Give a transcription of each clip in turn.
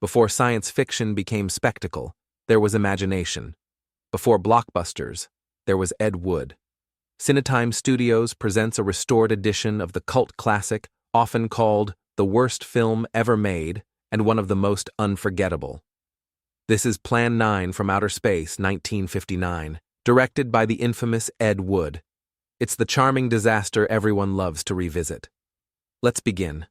Before science fiction became spectacle, there was imagination. Before blockbusters, there was Ed Wood. Cinetime Studios presents a restored edition of the cult classic, often called the worst film ever made and one of the most unforgettable. This is Plan 9 from Outer Space, 1959, directed by the infamous Ed Wood. It's the charming disaster everyone loves to revisit. Let's begin.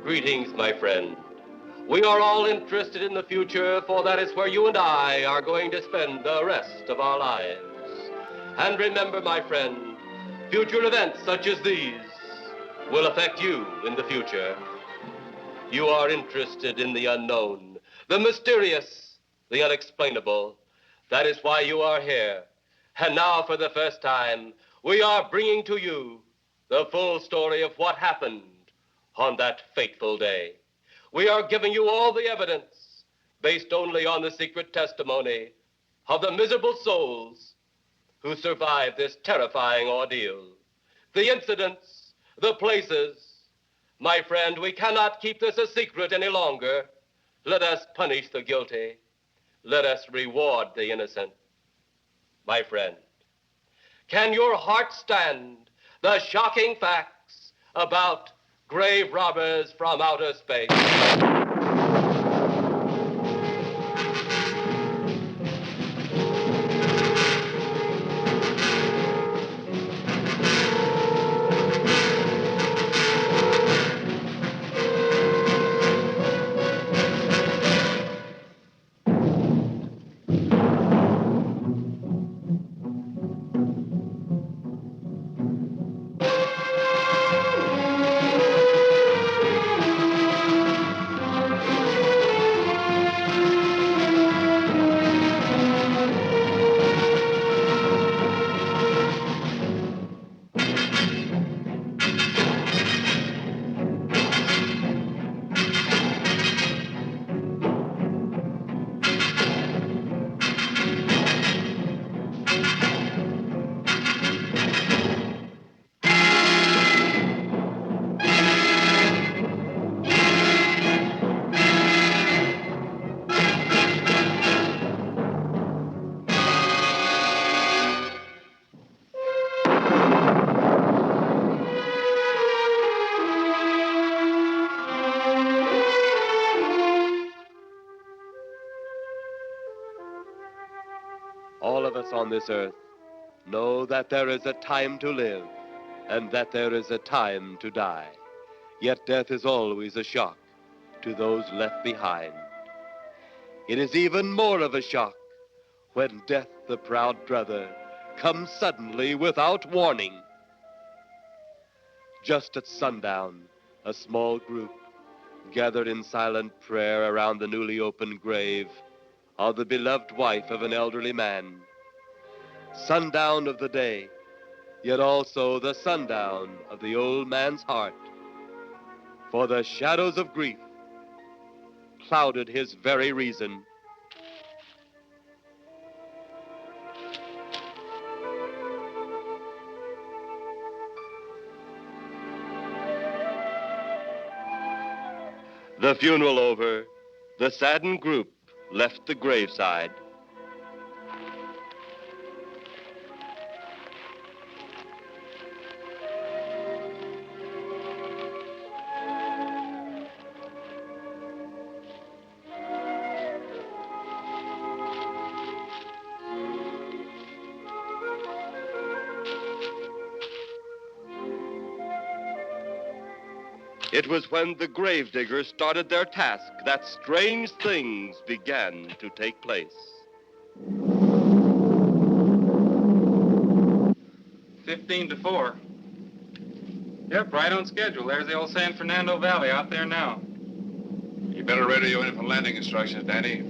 Greetings, my friend. We are all interested in the future, for that is where you and I are going to spend the rest of our lives. And remember, my friend, future events such as these will affect you in the future. You are interested in the unknown, the mysterious, the unexplainable. That is why you are here. And now, for the first time, we are bringing to you the full story of what happened on that fateful day. We are giving you all the evidence based only on the secret testimony of the miserable souls who survived this terrifying ordeal. The incidents, the places. My friend, we cannot keep this a secret any longer. Let us punish the guilty. Let us reward the innocent. My friend, can your heart stand the shocking facts about grave robbers from outer space? All of us on this earth know that there is a time to live and that there is a time to die. Yet death is always a shock to those left behind. It is even more of a shock when death, the proud brother, comes suddenly without warning. Just at sundown, a small group gathered in silent prayer around the newly opened grave of the beloved wife of an elderly man. Sundown of the day, yet also the sundown of the old man's heart. For the shadows of grief clouded his very reason. The funeral over, the saddened group left the graveside. It was when the gravediggers started their task that strange things began to take place. 15-4. Yep, right on schedule. There's the old San Fernando Valley out there now. You better radio in for landing instructions, Danny.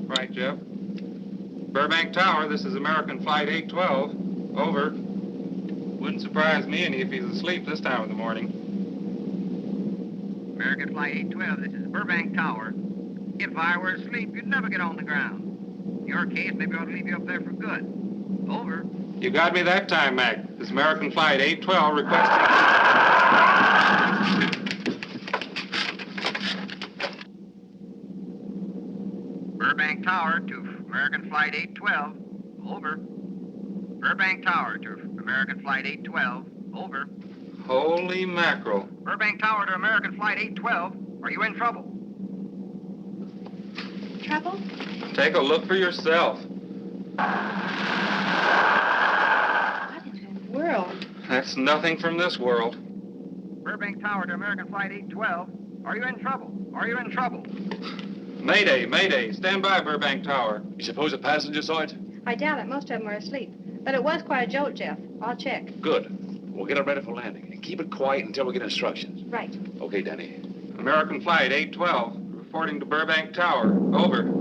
Right, Jeff. Burbank Tower, this is American Flight 812. Over. Wouldn't surprise me any if he's asleep this time of the morning. American Flight 812, this is Burbank Tower. If I were asleep, you'd never get on the ground. In your case, maybe I ought to leave you up there for good. Over. You got me that time, Mac. This American Flight 812 requesting... Burbank Tower to American Flight 812. Over. Burbank Tower to American Flight 812. Over. Holy mackerel. Burbank Tower to American Flight 812. Are you in trouble? Trouble? Take a look for yourself. What in the world? That's nothing from this world. Burbank Tower to American Flight 812. Are you in trouble? Are you in trouble? Mayday, mayday. Stand by, Burbank Tower. You suppose a passenger saw it? I doubt it. Most of them are asleep. But it was quite a jolt, Jeff. I'll check. Good. We'll get it ready for landing. And keep it quiet until we get instructions. Right. Okay, Danny. American Flight 812, reporting to Burbank Tower. Over.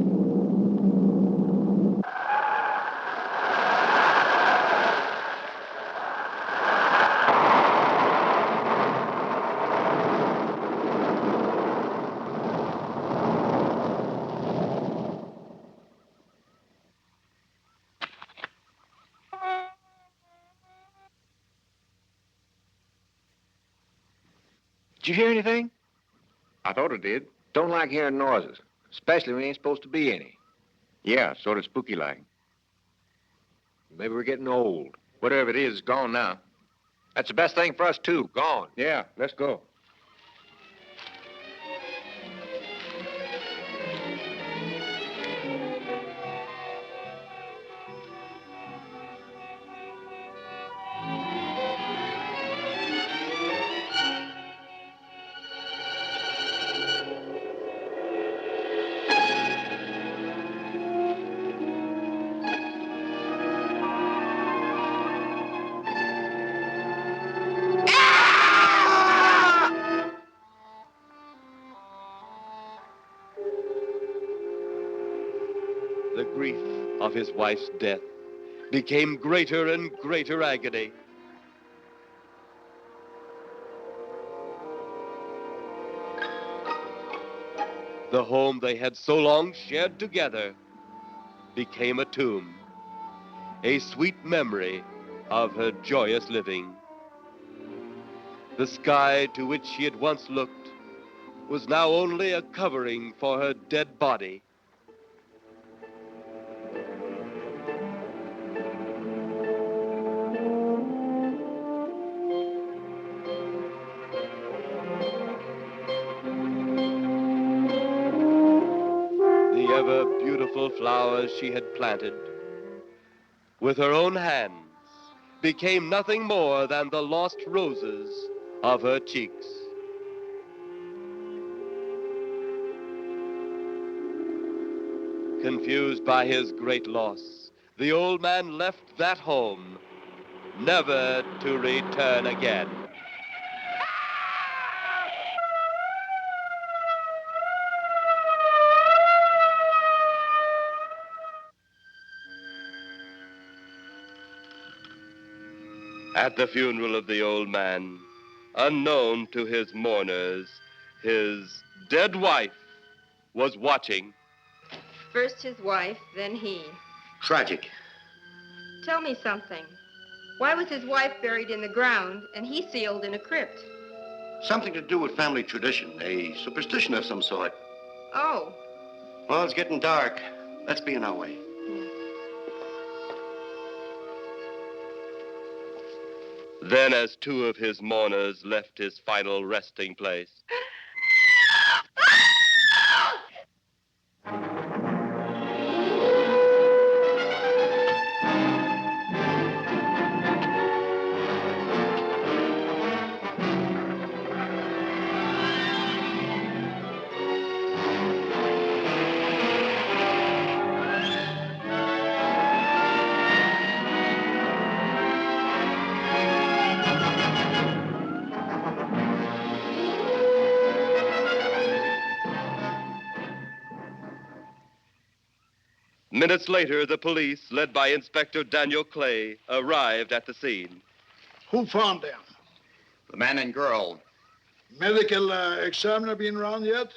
Did you hear anything? I thought it did. Don't like hearing noises, especially when there ain't supposed to be any. Yeah, sort of spooky-like. Maybe we're getting old. Whatever it is, it's gone now. That's the best thing for us, too. Gone. Yeah, let's go. The grief of his wife's death became greater and greater agony. The home they had so long shared together became a tomb, a sweet memory of her joyous living. The sky to which she had once looked was now only a covering for her dead body. The ever-beautiful flowers she had planted, with her own hands, became nothing more than the lost roses of her cheeks. Confused by his great loss, the old man left that home, never to return again. At the funeral of the old man, unknown to his mourners, his dead wife was watching. First his wife, then he. Tragic. Tell me something. Why was his wife buried in the ground and he sealed in a crypt? Something to do with family tradition, a superstition of some sort. Oh. Well, it's getting dark. Let's be on our way. Then, as two of his mourners left his final resting place, minutes later, the police, led by Inspector Daniel Clay, arrived at the scene. Who found them? The man and girl Medical examiner been around yet?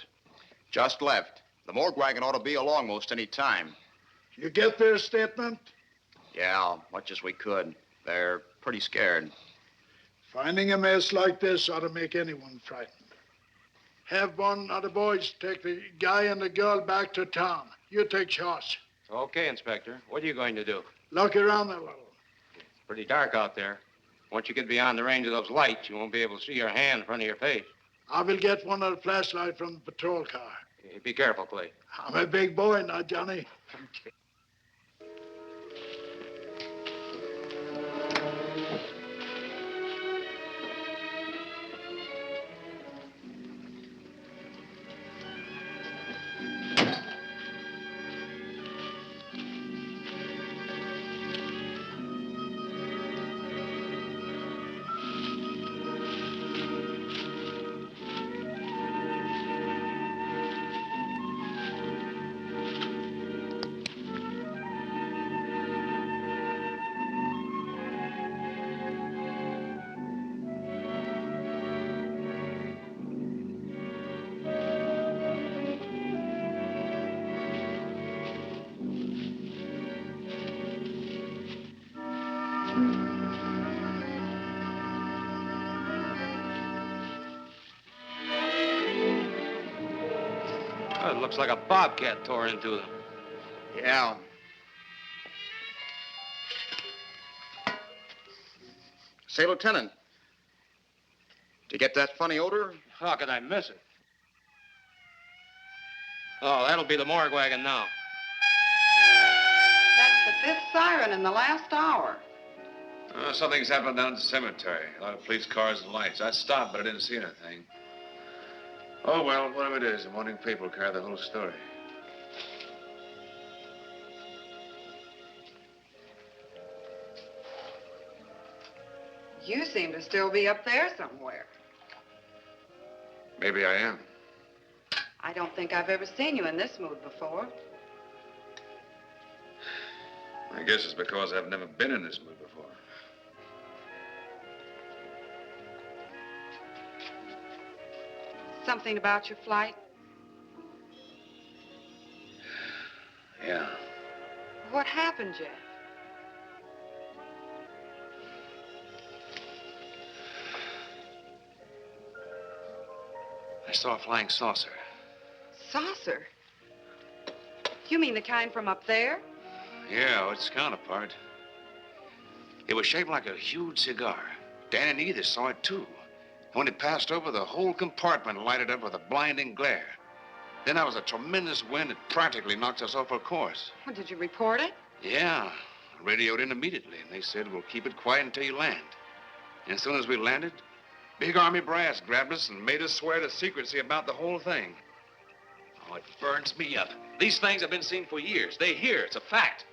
just left. The morgue wagon ought to be along most any time. You get their statement? Yeah, much as we could. They're pretty scared. Finding a mess like this ought to make anyone frightened. Have one of the boys take the guy and the girl back to town. You take charge. Okay, Inspector. What are you going to do? Look around a little. It's pretty dark out there. Once you get beyond the range of those lights, you won't be able to see your hand in front of your face. I will get one of the flashlights from the patrol car. Hey, be careful, Clay. I'm a big boy now, Johnny. Oh, it looks like a bobcat tore into them. Yeah. Say, Lieutenant, did you get that funny odor? How could I miss it? Oh, that'll be the morgue wagon now. That's the 5th siren in the last hour. Something's happened down at the cemetery. A lot of police cars and lights. I stopped, but I didn't see anything. Oh, well, whatever it is, the morning paper will carry the whole story. You seem to still be up there somewhere. Maybe I am. I don't think I've ever seen you in this mood before. I guess it's because I've never been in this mood before. Something about your flight? Yeah. What happened, Jeff? I saw a flying saucer. Saucer? You mean the kind from up there? Yeah, its counterpart. It was shaped like a huge cigar. Dan and Edith saw it, too. And when it passed over, the whole compartment lighted up with a blinding glare. Then there was a tremendous wind that practically knocked us off our course. Well, did you report it? Yeah. I radioed in immediately, and they said, we'll keep it quiet until you land. And as soon as we landed, big army brass grabbed us and made us swear to secrecy about the whole thing. Oh, it burns me up. These things have been seen for years. They hear. It's a fact.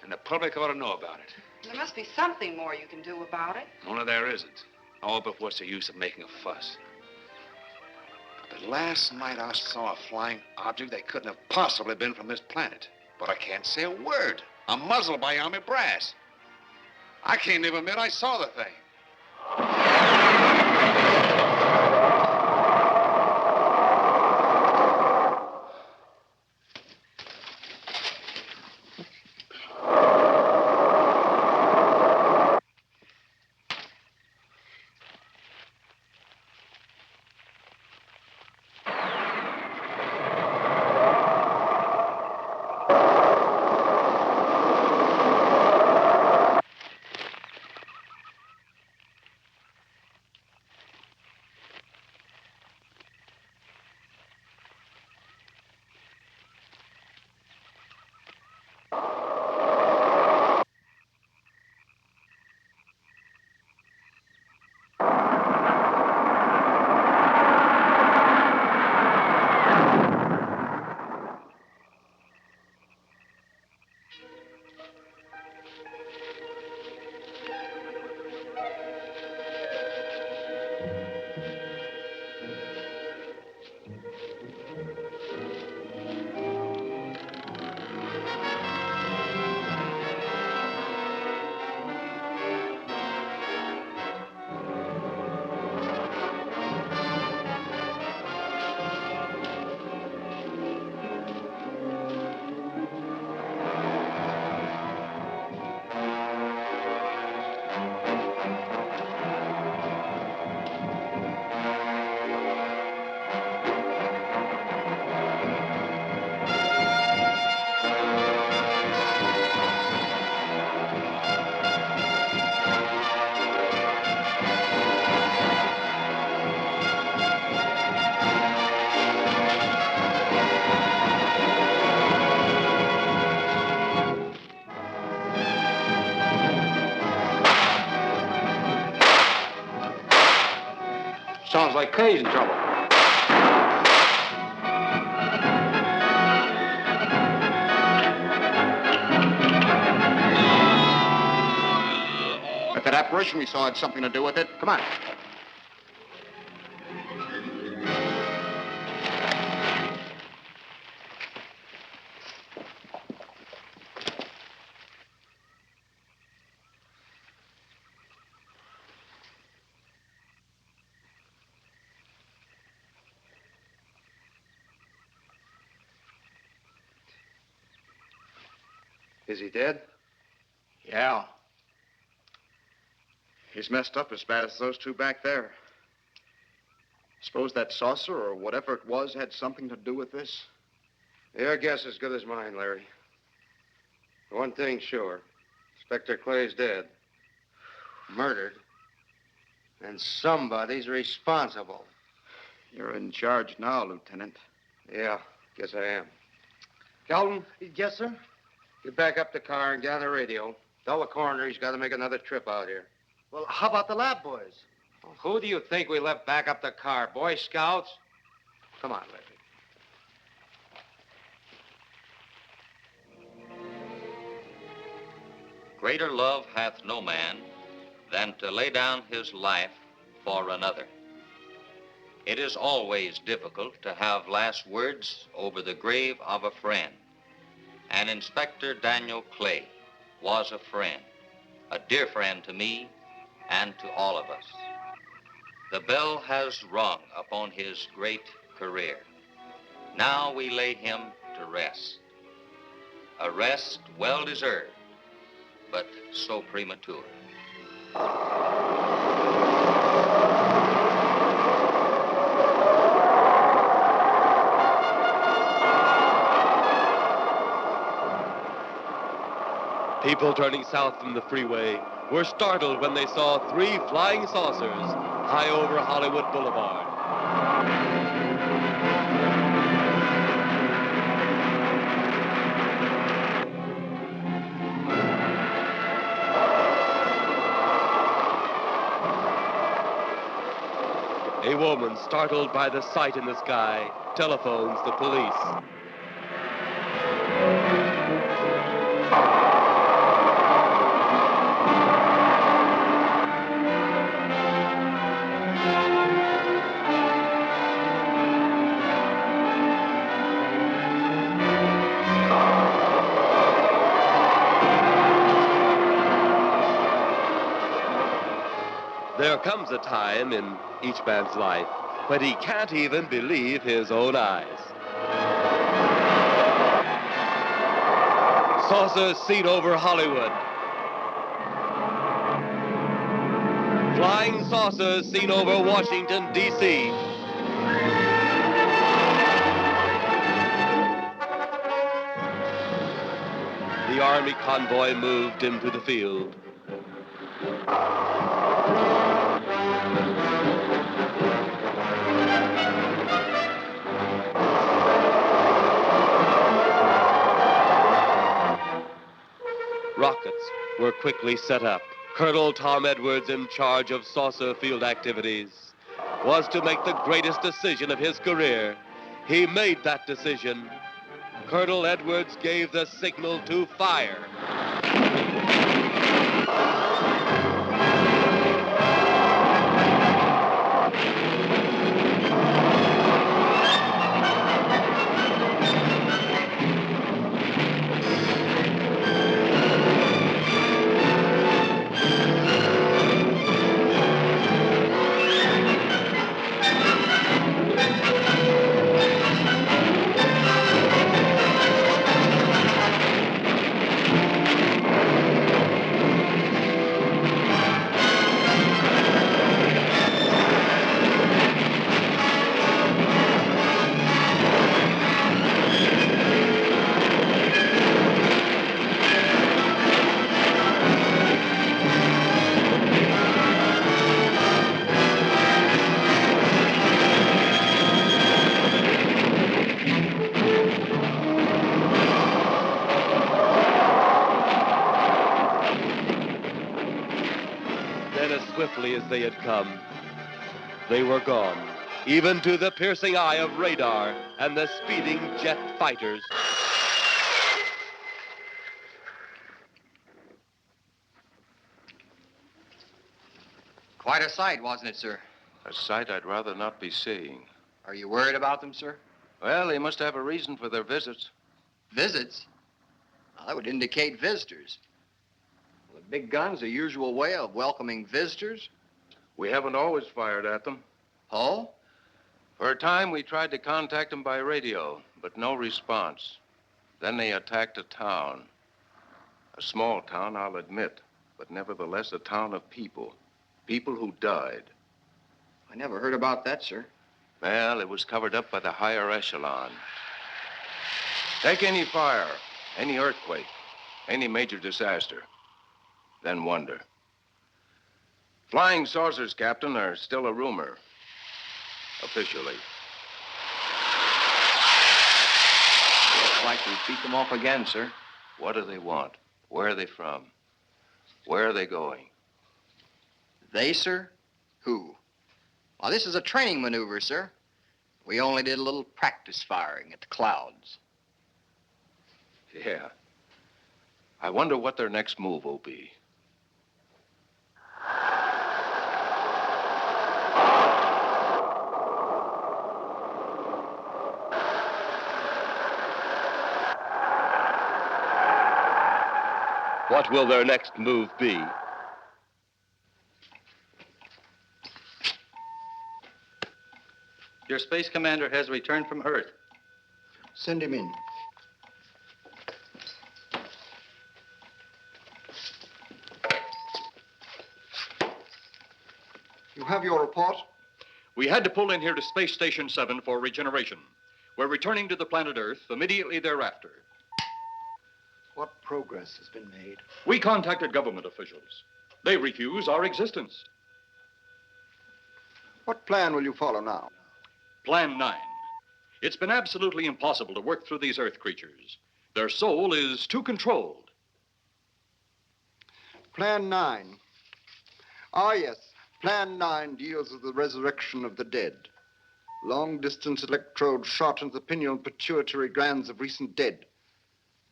And the public ought to know about it. There must be something more you can do about it. Only there isn't. Oh, but what's the use of making a fuss? But last night I saw a flying object that couldn't have possibly been from this planet. But I can't say a word. I'm muzzled by army brass. I can't even admit I saw the thing. Sounds like Clay's in trouble. If that apparition we saw had something to do with it, come on. Is he dead? Yeah. He's messed up as bad as those two back there. Suppose that saucer or whatever it was had something to do with this? Your guess is as good as mine, Larry. One thing's sure. Inspector Clay's dead. Murdered. And somebody's responsible. You're in charge now, Lieutenant. Yeah, guess I am. Calton? Yes, sir? Get back up the car and get on the radio. Tell the coroner he's got to make another trip out here. Well, how about the lab boys? Well, who do you think we left back up the car? Boy Scouts? Come on, Larry. Greater love hath no man than to lay down his life for another. It is always difficult to have last words over the grave of a friend. And Inspector Daniel Clay was a friend, a dear friend to me and to all of us. The bell has rung upon his great career. Now we lay him to rest. A rest well deserved, but so premature. People turning south from the freeway were startled when they saw 3 flying saucers high over Hollywood Boulevard. A woman, startled by the sight in the sky, telephones the police. There comes a time in each man's life when he can't even believe his own eyes. Saucers seen over Hollywood. Flying saucers seen over Washington, D.C. The Army convoy moved into the field. Rockets were quickly set up. Colonel Tom Edwards, in charge of saucer field activities, was to make the greatest decision of his career. He made that decision. Colonel Edwards gave the signal to fire. Then, as swiftly as they had come, they were gone, even to the piercing eye of radar and the speeding jet fighters. Quite a sight, wasn't it, sir? A sight I'd rather not be seeing. Are you worried about them, sir? Well, they must have a reason for their visits. Visits? Well, that would indicate visitors. Well, the big gun's the usual way of welcoming visitors. We haven't always fired at them. Oh? For a time, we tried to contact them by radio, but no response. Then they attacked a town. A small town, I'll admit, but nevertheless a town of people. People who died. I never heard about that, sir. Well, it was covered up by the higher echelon. Take any fire, any earthquake, any major disaster, then wonder. Flying saucers, Captain, are still a rumor. Officially. Looks like we beat them off again, sir. What do they want? Where are they from? Where are they going? They, sir? Who? Well, this is a training maneuver, sir. We only did a little practice firing at the clouds. Yeah. I wonder what their next move will be. What will their next move be? Your space commander has returned from Earth. Send him in. You have your report? We had to pull in here to Space Station 7 for regeneration. We're returning to the planet Earth immediately thereafter. What progress has been made? We contacted government officials. They refuse our existence. What plan will you follow now? Plan 9. It's been absolutely impossible to work through these Earth creatures. Their soul is too controlled. Plan 9. Ah, yes. Plan 9 deals with the resurrection of the dead. Long-distance electrode shot into the pineal and pituitary glands of recent dead.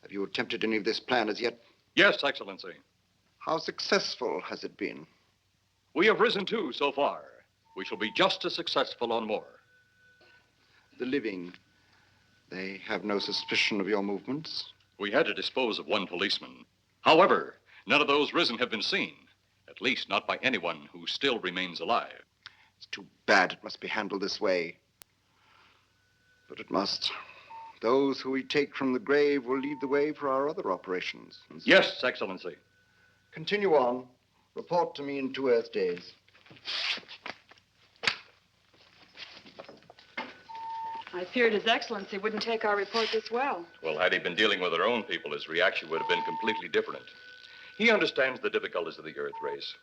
Have you attempted any of this plan as yet? Yes, Excellency. How successful has it been? We have risen too so far. We shall be just as successful on more. The living, they have no suspicion of your movements? We had to dispose of one policeman. However, none of those risen have been seen. At least not by anyone who still remains alive. It's too bad it must be handled this way. But it must. Those who we take from the grave will lead the way for our other operations. Yes, Excellency. Continue on. Report to me in 2 Earth days. I feared His Excellency wouldn't take our report this well. Well, had he been dealing with our own people, his reaction would have been completely different. He understands the difficulties of the Earth race.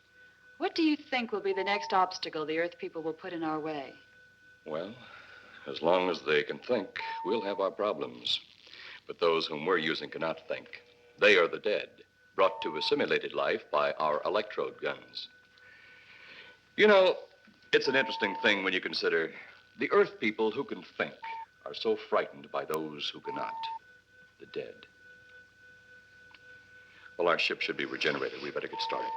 What do you think will be the next obstacle the Earth people will put in our way? Well, as long as they can think, we'll have our problems. But those whom we're using cannot think. They are the dead, brought to a simulated life by our electrode guns. You know, it's an interesting thing when you consider the Earth people who can think are so frightened by those who cannot, the dead. Well, our ship should be regenerated. We better get started.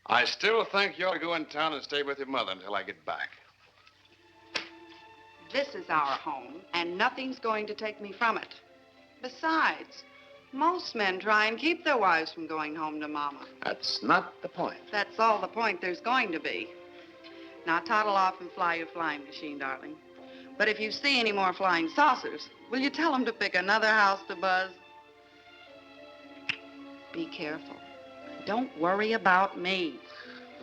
I still think you ought to go in town and stay with your mother until I get back. This is our home, and nothing's going to take me from it. Besides, most men try and keep their wives from going home to Mama. That's not the point. That's all the point there's going to be. Now toddle off and fly your flying machine, darling. But if you see any more flying saucers, will you tell them to pick another house to buzz? Be careful. Don't worry about me.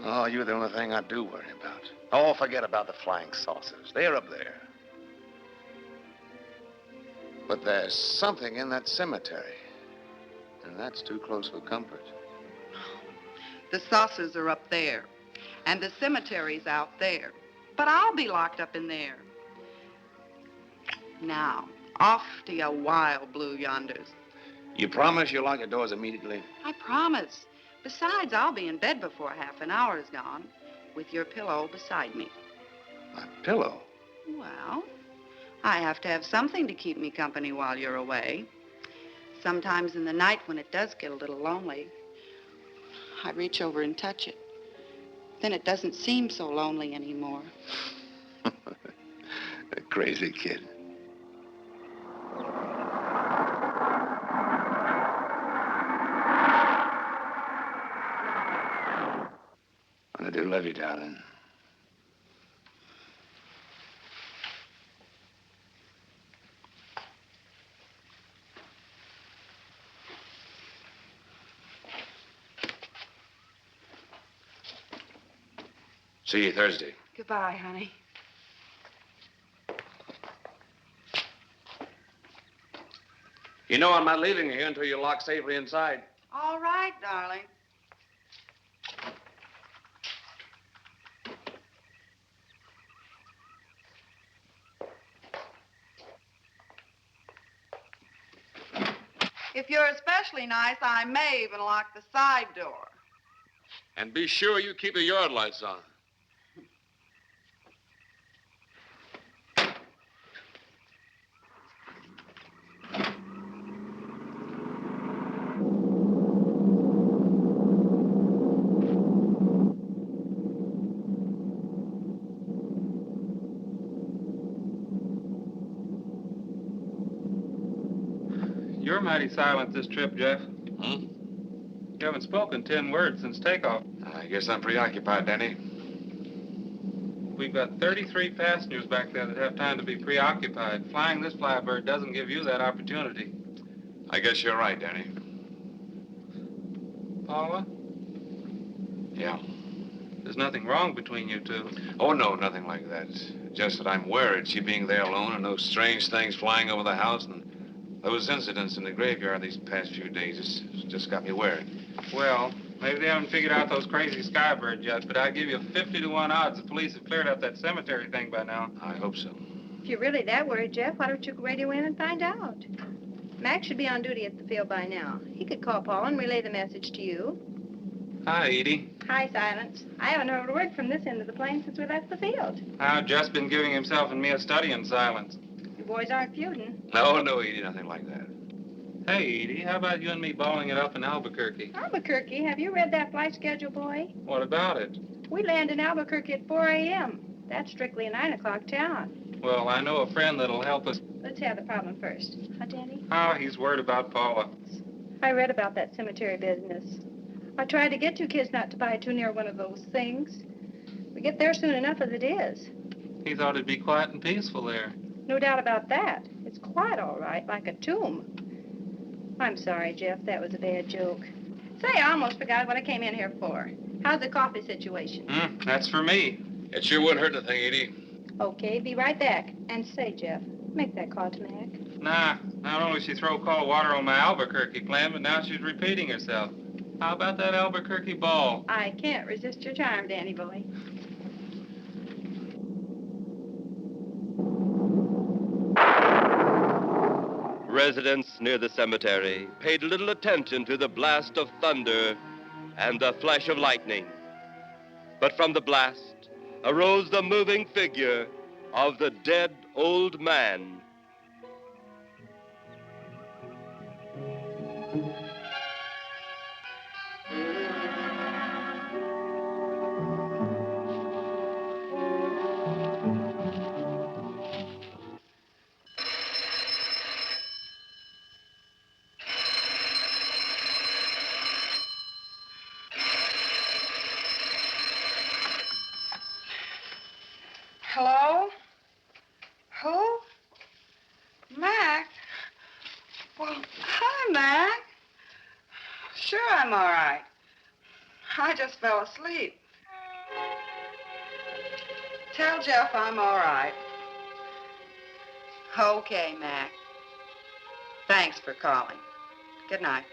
Oh, you're the only thing I do worry about. Oh, forget about the flying saucers. They're up there. But there's something in that cemetery. And that's too close for comfort. The saucers are up there, and the cemetery's out there. But I'll be locked up in there. Now, off to your wild blue yonders. You promise you'll lock your doors immediately? I promise. Besides, I'll be in bed before half an hour is gone, with your pillow beside me. My pillow? Well, I have to have something to keep me company while you're away. Sometimes in the night when it does get a little lonely, I reach over and touch it. Then it doesn't seem so lonely anymore. A crazy kid. I do love you, darling. See you Thursday. Goodbye, honey. You know I'm not leaving you here until you're locked safely inside. All right, darling. If you're especially nice, I may even lock the side door. And be sure you keep the yard lights on. You're mighty silent this trip, Jeff. Hmm? You haven't spoken 10 words since takeoff. I guess I'm preoccupied, Danny. We've got 33 passengers back there that have time to be preoccupied. Flying this flybird doesn't give you that opportunity. I guess you're right, Danny. Paula, Yeah. there's nothing wrong between you two. Oh, no, nothing like that. Just that I'm worried, she being there alone and those strange things flying over the house and those incidents in the graveyard these past few days. It's just got me worried. Well, maybe they haven't figured out those crazy skybirds yet, but I'd give you 50 to 1 odds the police have cleared up that cemetery thing by now. I hope so. If you're really that worried, Jeff, why don't you radio in and find out? Mac should be on duty at the field by now. He could call Paul and relay the message to you. Hi, Edie. Hi, Silence. I haven't heard a word from this end of the plane since we left the field. I've just been giving himself and me a study in silence. You boys aren't feuding. No, Edie, nothing like that. Hey, Edie, how about you and me balling it up in Albuquerque? Albuquerque? Have you read that flight schedule, boy? What about it? We land in Albuquerque at 4 a.m. That's strictly a 9 o'clock town. Well, I know a friend that'll help us. Let's have the problem first. Huh, Danny? Oh, he's worried about Paula. I read about that cemetery business. I tried to get you kids not to buy too near one of those things. We get there soon enough as it is. He thought it'd be quiet and peaceful there. No doubt about that. It's quite all right, like a tomb. I'm sorry, Jeff. That was a bad joke. Say, I almost forgot what I came in here for. How's the coffee situation? That's for me. It sure wouldn't hurt a thing, Edie. Okay, be right back. And say, Jeff, make that call to Mac. Nah, not only she throw cold water on my Albuquerque plan, but now she's repeating herself. How about that Albuquerque ball? I can't resist your charm, Danny boy. Residents near the cemetery paid little attention to the blast of thunder and the flash of lightning. But from the blast arose the moving figure of the dead old man. Well, hi, Mac. Sure, I'm all right. I just fell asleep. Tell Jeff I'm all right. Okay, Mac. Thanks for calling. Good night.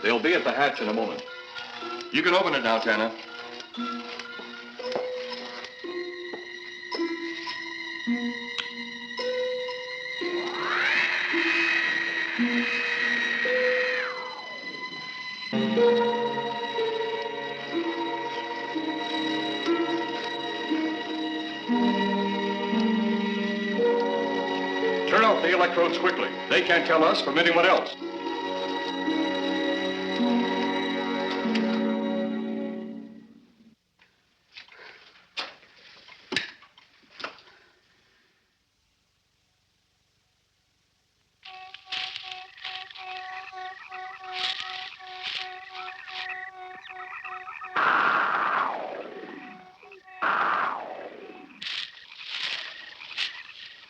They'll be at the hatch in a moment. You can open it now, Tanner. Turn off the electrodes quickly. They can't tell us from anyone else.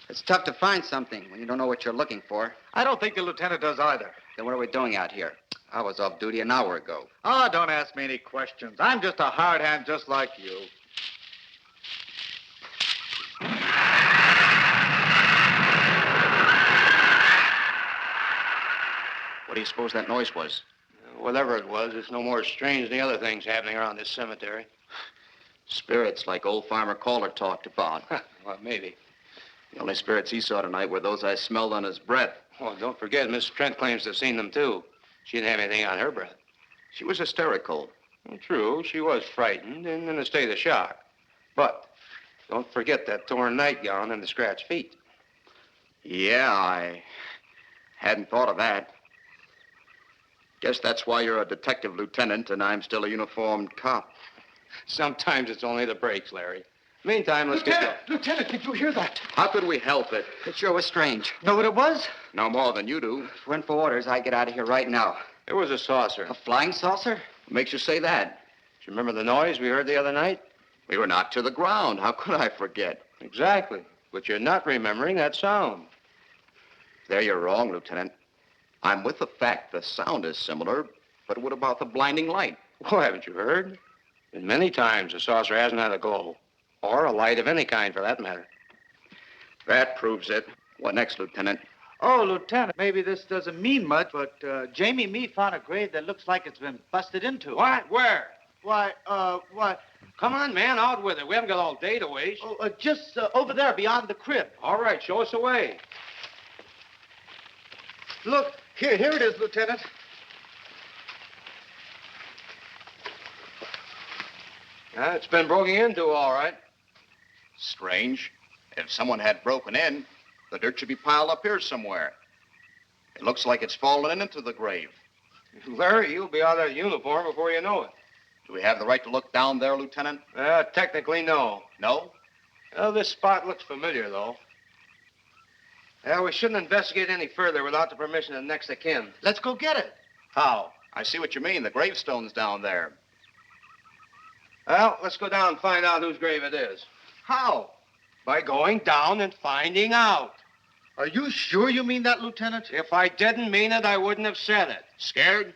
It's tough to find something when you don't know what you're looking for. I don't think the lieutenant does either. Then what are we doing out here? I was off duty an hour ago. Oh, don't ask me any questions. I'm just a hard hand just like you. What do you suppose that noise was? Whatever it was, it's no more strange than the other things happening around this cemetery. Spirits like old Farmer Calder talked about. Well, maybe. The only spirits he saw tonight were those I smelled on his breath. Well, don't forget, Miss Trent claims to have seen them, too. She didn't have anything on her breath. She was hysterical. Well, true, she was frightened and in a state of shock. But don't forget that torn nightgown and the scratched feet. Yeah, I hadn't thought of that. Guess that's why you're a detective lieutenant and I'm still a uniformed cop. Sometimes it's only the breaks, Larry. Meantime, let's get going. Lieutenant, did you hear that? How could we help it? It sure was strange. Know what it was? No more than you do. If it weren't for orders, I'd get out of here right now. It was a saucer. A flying saucer? What makes you say that? Do you remember the noise we heard the other night? We were knocked to the ground. How could I forget? Exactly. But you're not remembering that sound. There you're wrong, Lieutenant. I'm with the fact the sound is similar, but what about the blinding light? Well, haven't you heard? Been many times the saucer hasn't had a glow. Or a light of any kind, for that matter. That proves it. What next, Lieutenant? Oh, Lieutenant, maybe this doesn't mean much, but Jamie Mee found a grave that looks like it's been busted into. What? Where? Why, what? Come on, man, out with it. We haven't got all day to waste. Oh, just over there beyond the crib. All right, show us the way. Look, here it is, Lieutenant. It's been broken into, all right. Strange. If someone had broken in, the dirt should be piled up here somewhere. It looks like it's fallen into the grave. Larry, you'll be out of uniform before you know it. Do we have the right to look down there, Lieutenant? Technically, no. No? Well, this spot looks familiar, though. We shouldn't investigate any further without the permission of next of kin. Let's go get it. How? I see what you mean. The gravestone's down there. Well, let's go down and find out whose grave it is. How? By going down and finding out. Are you sure you mean that, Lieutenant? If I didn't mean it, I wouldn't have said it. Scared?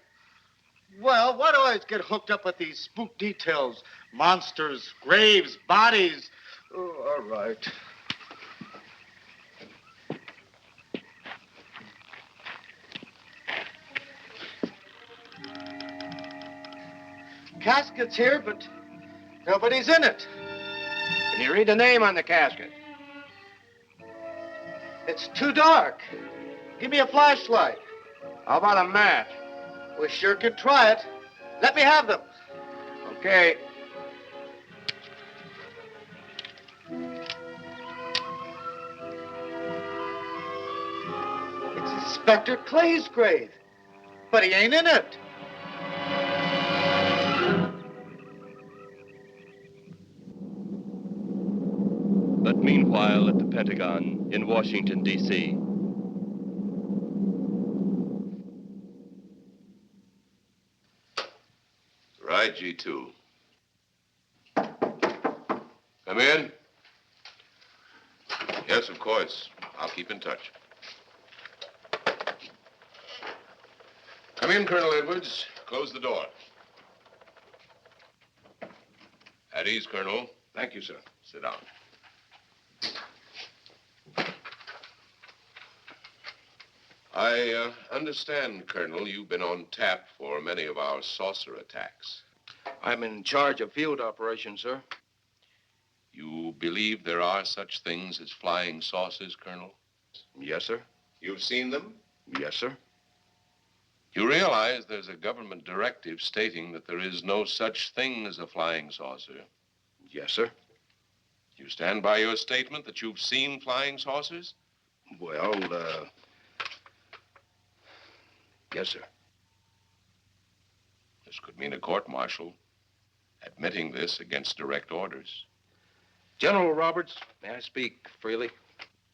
Well, why do I always get hooked up with these spook details? Monsters, graves, bodies. Oh, all right. Casket's here, but nobody's in it. Can you read the name on the casket? It's too dark. Give me a flashlight. How about a match? We sure could try it. Let me have them. Okay. It's Inspector Clay's grave, but he ain't in it. Meanwhile, at the Pentagon in Washington, D.C. Right, G2. Come in. Yes, of course. I'll keep in touch. Come in, Colonel Edwards. Close the door. At ease, Colonel. Thank you, sir. Sit down. I understand, Colonel, you've been on tap for many of our saucer attacks. I'm in charge of field operations, sir. You believe there are such things as flying saucers, Colonel? Yes, sir. You've seen them? Yes, sir. You realize there's a government directive stating that there is no such thing as a flying saucer? Yes, sir. You stand by your statement that you've seen flying saucers? Well, yes, sir. This could mean a court-martial, admitting this against direct orders. General Roberts, may I speak freely?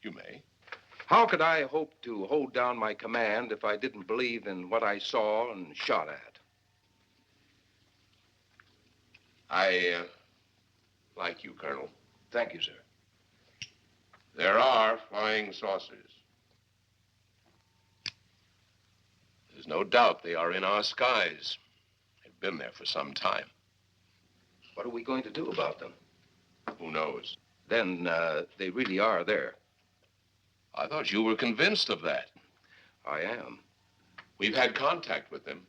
You may. How could I hope to hold down my command if I didn't believe in what I saw and shot at? I like you, Colonel. Thank you, sir. There are flying saucers. There's no doubt they are in our skies. They've been there for some time. What are we going to do about them? Who knows? Then they really are there. I thought you were convinced of that. I am. We've had contact with them.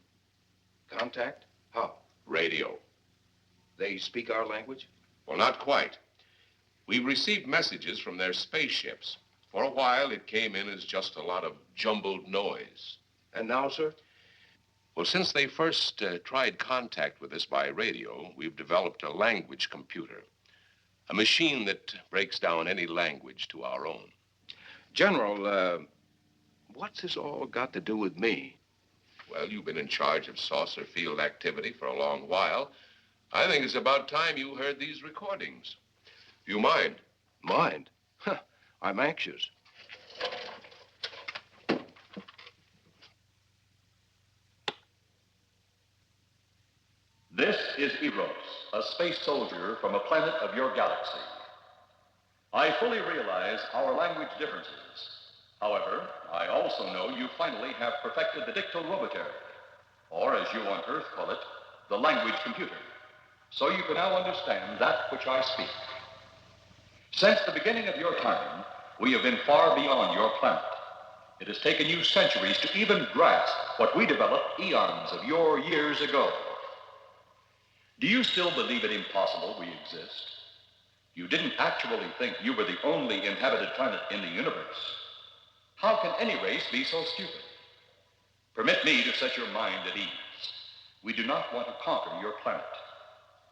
Contact? How? Radio. They speak our language? Well, not quite. We've received messages from their spaceships. For a while, it came in as just a lot of jumbled noise. And now, sir? Well, since they first tried contact with us by radio, we've developed a language computer. A machine that breaks down any language to our own. General, what's this all got to do with me? Well, you've been in charge of saucer field activity for a long while. I think it's about time you heard these recordings. Do you mind? Mind? Huh, I'm anxious. This is Eros, a space soldier from a planet of your galaxy. I fully realize our language differences. However, I also know you finally have perfected the dictoroboter, or as you on Earth call it, the language computer. So you can now understand that which I speak. Since the beginning of your time, we have been far beyond your planet. It has taken you centuries to even grasp what we developed eons of your years ago. Do you still believe it impossible we exist? You didn't actually think you were the only inhabited planet in the universe. How can any race be so stupid? Permit me to set your mind at ease. We do not want to conquer your planet,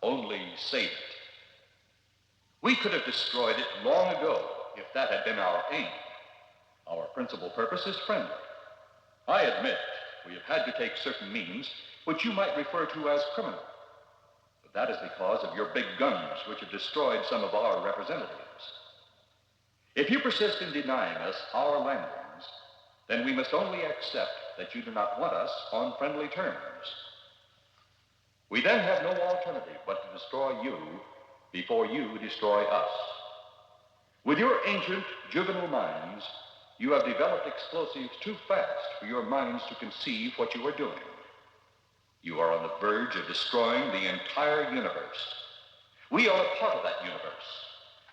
only save it. We could have destroyed it long ago if that had been our aim. Our principal purpose is friendly. I admit we have had to take certain means which you might refer to as criminal. But that is because of your big guns which have destroyed some of our representatives. If you persist in denying us our landings, then we must only accept that you do not want us on friendly terms. We then have no alternative but to destroy you before you destroy us. With your ancient, juvenile minds, you have developed explosives too fast for your minds to conceive what you are doing. You are on the verge of destroying the entire universe. We are a part of that universe.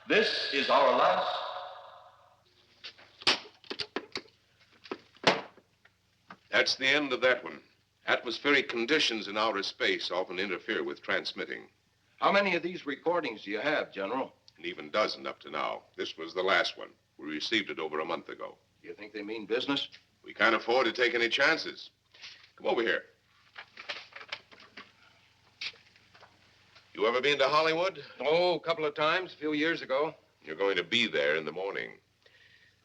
This is our last... That's the end of that one. Atmospheric conditions in outer space often interfere with transmitting. How many of these recordings do you have, General? An even dozen up to now. This was the last one. We received it over a month ago. Do you think they mean business? We can't afford to take any chances. Come over here. You ever been to Hollywood? Oh, a couple of times, a few years ago. You're going to be there in the morning.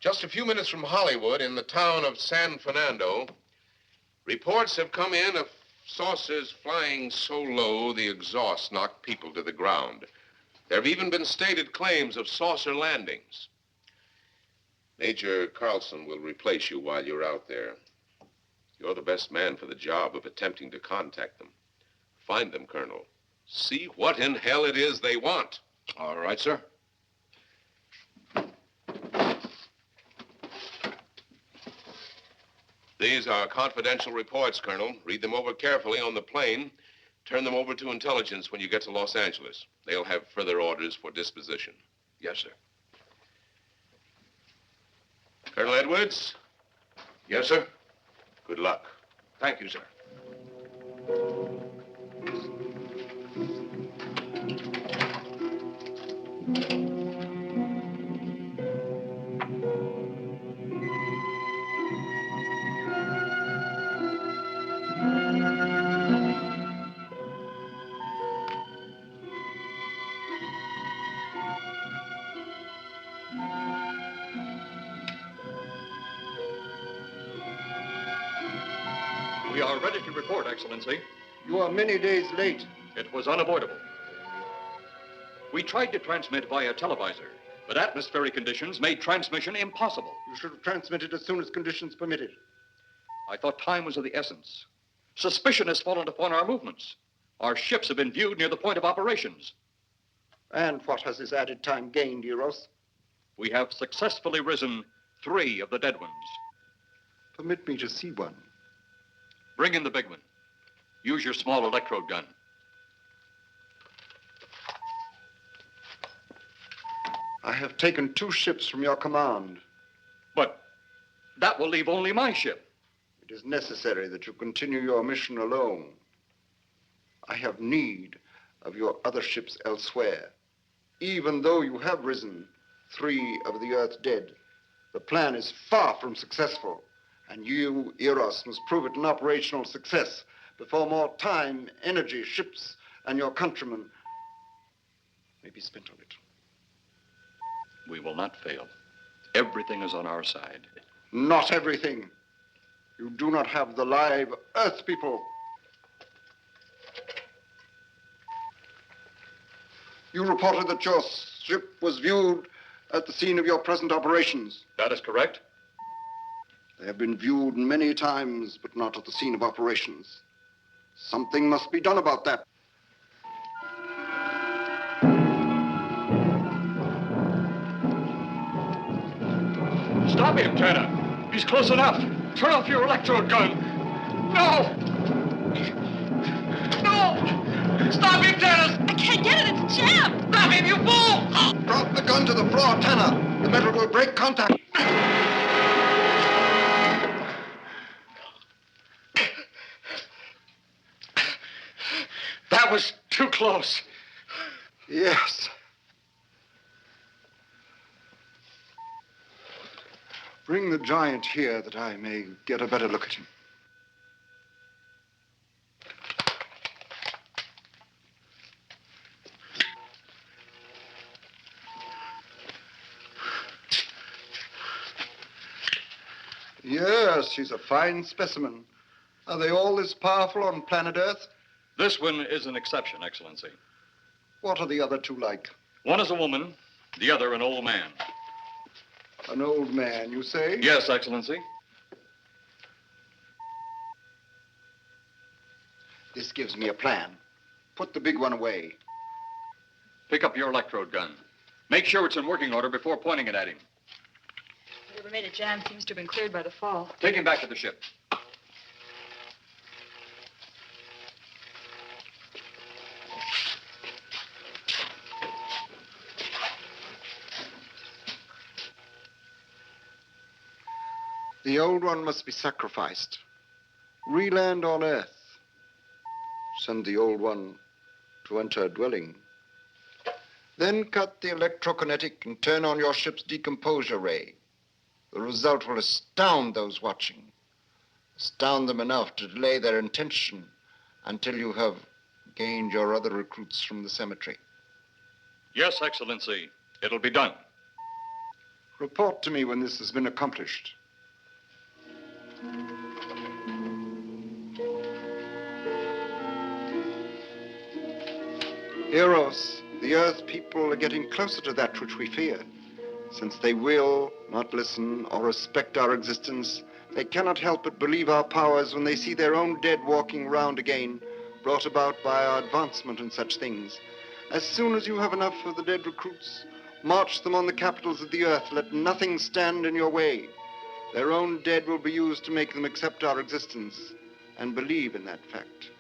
Just a few minutes from Hollywood, in the town of San Fernando, reports have come in of saucers flying so low the exhaust knocked people to the ground. There have even been stated claims of saucer landings. Major Carlson will replace you while you're out there. You're the best man for the job of attempting to contact them. Find them, Colonel. See what in hell it is they want. All right, sir. These are confidential reports, Colonel. Read them over carefully on the plane. Turn them over to intelligence when you get to Los Angeles. They'll have further orders for disposition. Yes, sir. Colonel Edwards? Yes, sir. Good luck. Thank you, sir. We are ready to report, Excellency. You are many days late. It was unavoidable. We tried to transmit via televisor, but atmospheric conditions made transmission impossible. You should have transmitted as soon as conditions permitted. I thought time was of the essence. Suspicion has fallen upon our movements. Our ships have been viewed near the point of operations. And what has this added time gained, Eros? We have successfully risen 3 of the dead ones. Permit me to see one. Bring in the big one. Use your small electrode gun. I have taken 2 ships from your command. But that will leave only my ship. It is necessary that you continue your mission alone. I have need of your other ships elsewhere. Even though you have risen 3 of the Earth's dead, the plan is far from successful. And you, Eros, must prove it an operational success before more time, energy, ships, and your countrymen may be spent on it. We will not fail. Everything is on our side. Not everything. You do not have the live Earth people. You reported that your ship was viewed at the scene of your present operations. That is correct. They have been viewed many times, but not at the scene of operations. Something must be done about that. Stop him, Tanner. He's close enough. Turn off your electrode gun. No! No! Stop him, Tanner! I can't get it. It's jammed. Grab him, you fool! Drop the gun to the floor, Tanner. The metal will break contact. That was too close. Yes. Bring the giant here that I may get a better look at him. Yes, he's a fine specimen. Are they all this powerful on planet Earth? This one is an exception, Excellency. What are the other 2 like? One is a woman, the other an old man. An old man, you say? Yes, Excellency. This gives me a plan. Put the big one away. Pick up your electrode gun. Make sure it's in working order before pointing it at him. Whatever made it jam seems to have been cleared by the fall. Take him back to the ship. The old one must be sacrificed. Re-land on Earth. Send the old one to enter a dwelling. Then cut the electrokinetic and turn on your ship's decomposure ray. The result will astound those watching. Astound them enough to delay their intention until you have gained your other recruits from the cemetery. Yes, Excellency. It'll be done. Report to me when this has been accomplished. Eros, The Earth people are getting closer to that which we fear. Since they will not listen or respect our existence, they cannot help but believe our powers when they see their own dead walking round again, brought about by our advancement in such things. As soon as you have enough of the dead recruits, march them on the capitals of the earth. Let nothing stand in your way. Their own dead will be used to make them accept our existence and believe in that fact.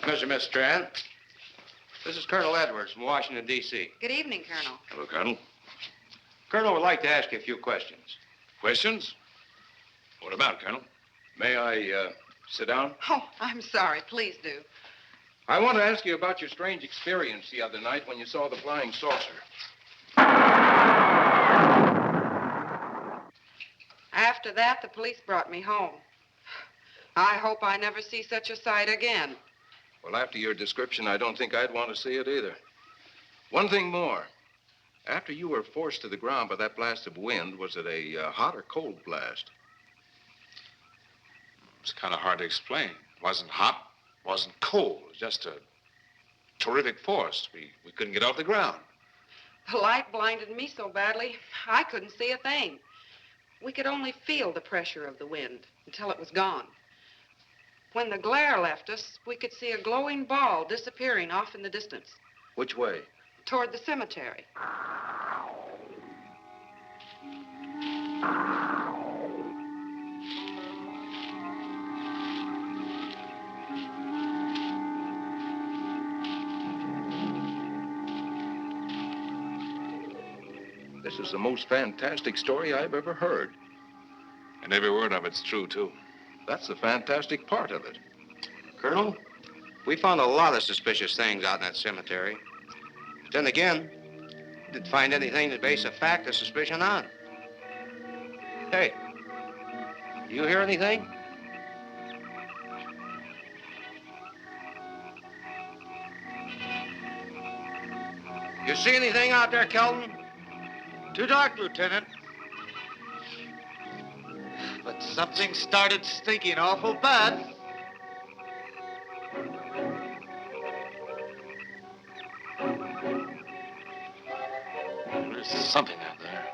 Mr. Miss Strand, this is Colonel Edwards from Washington, D.C. Good evening, Colonel. Hello, Colonel. Colonel would like to ask you a few questions. Questions? What about, Colonel? May I sit down? Oh, I'm sorry. Please do. I want to ask you about your strange experience the other night when you saw the flying saucer. After that, the police brought me home. I hope I never see such a sight again. Well, after your description, I don't think I'd want to see it either. One thing more. After you were forced to the ground by that blast of wind, was it a hot or cold blast? It's kind of hard to explain. It wasn't hot, wasn't cold. It was just a terrific force. We couldn't get off the ground. The light blinded me so badly, I couldn't see a thing. We could only feel the pressure of the wind until it was gone. When the glare left us, we could see a glowing ball disappearing off in the distance. Which way? Toward the cemetery. This is the most fantastic story I've ever heard. And every word of it's true, too. That's the fantastic part of it. Colonel, we found a lot of suspicious things out in that cemetery. But then again, we didn't find anything to base a fact or suspicion on. Hey, do you hear anything? You see anything out there, Kelton? Too dark, Lieutenant. But something started stinking awful bad. There's something out there.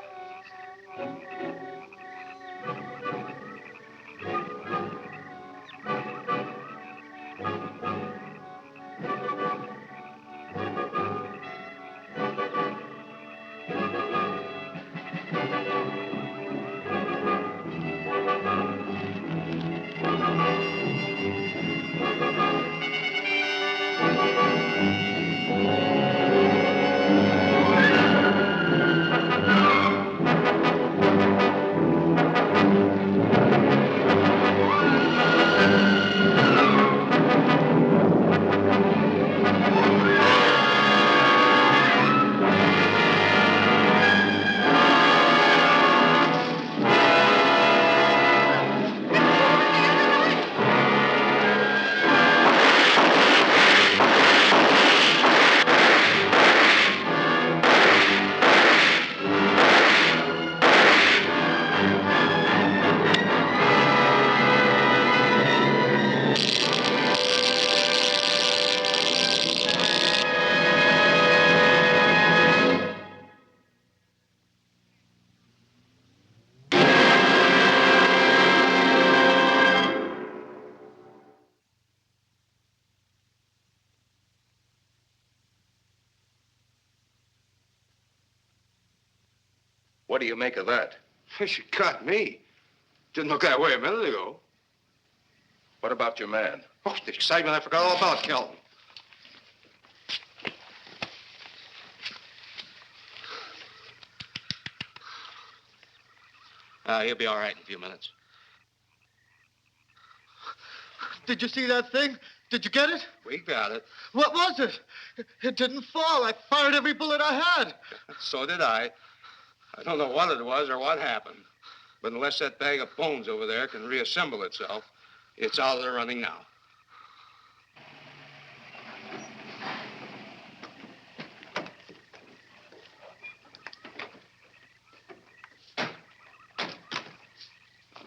What do you make of that? You got me. Didn't look that way a minute ago. What about your man? Oh, the excitement I forgot all about, Kelton. He'll be all right in a few minutes. Did you see that thing? Did you get it? We got it. What was it? It didn't fall. I fired every bullet I had. So did I. I don't know what it was or what happened. But unless that bag of bones over there can reassemble itself, it's out of the running now.